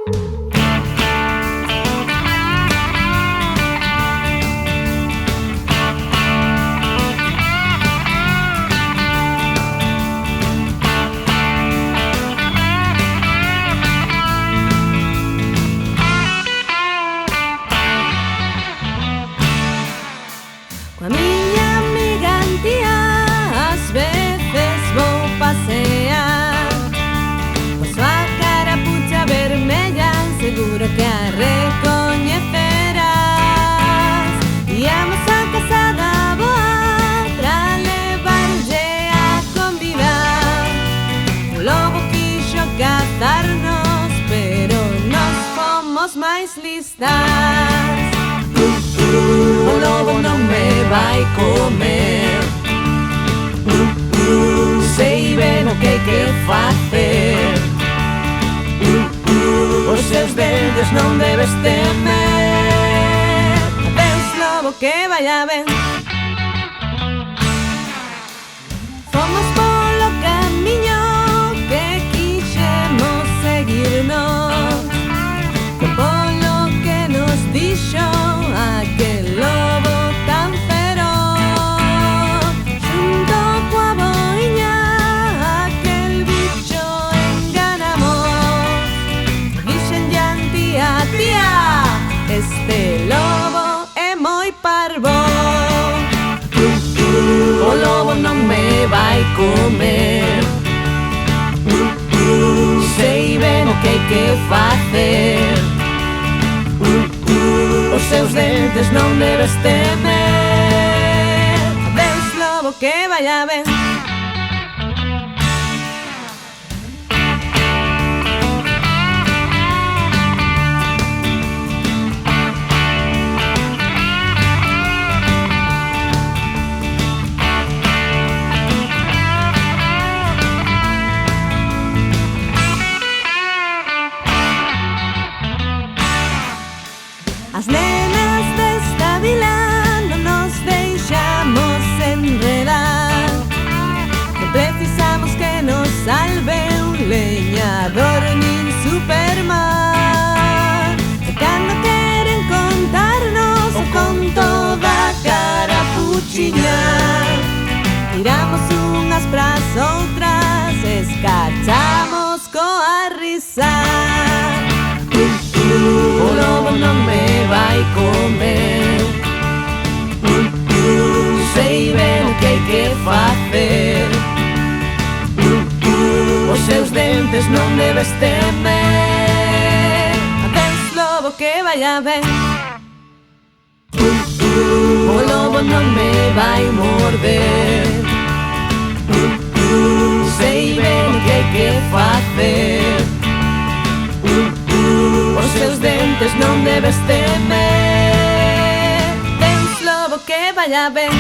Coa miña amiga Antía ás veces vou pasear, coa súa carapucha vermella seguro que a recoñecerás. Íamos a casa da avoa pra levarlle a convidar. O lobo quixo cazarnos, pero nos fomos máis listas. O lobo non me vai comer, sei ben o que hai que facer. Os seus dentes non debes temer. Adeus lobo, que vaya ben. Fomos polo camiño que quixemos seguirnos, polo que nos dixo aquel lobo tan feroz. Xunto coa boiña aquel bicho enganamos. Dixenlle a Antía: tía, este lobo é moi parvo. O lobo non me vai comer, sei ben o que hai que facer. Os seus dentes non debes temer. Adeus lobo, que vaya ben. As nenas desta vila non nos deixamos enredar, non precisamos que nos salve un leñador nin Superman. E cando queren contarnos o conto da carapuchiña, tiramos unhas pras outras, escarchamos coa risa. O lobo non me vai comer, sei ben o que hai que facer. Os seus dentes non debes temer. Adeus lobo, que vaya ben. O lobo non me vai morder, sei ben o que hai que facer. Os seus dentes non debes temer. Adeus lobo, que vaya ben.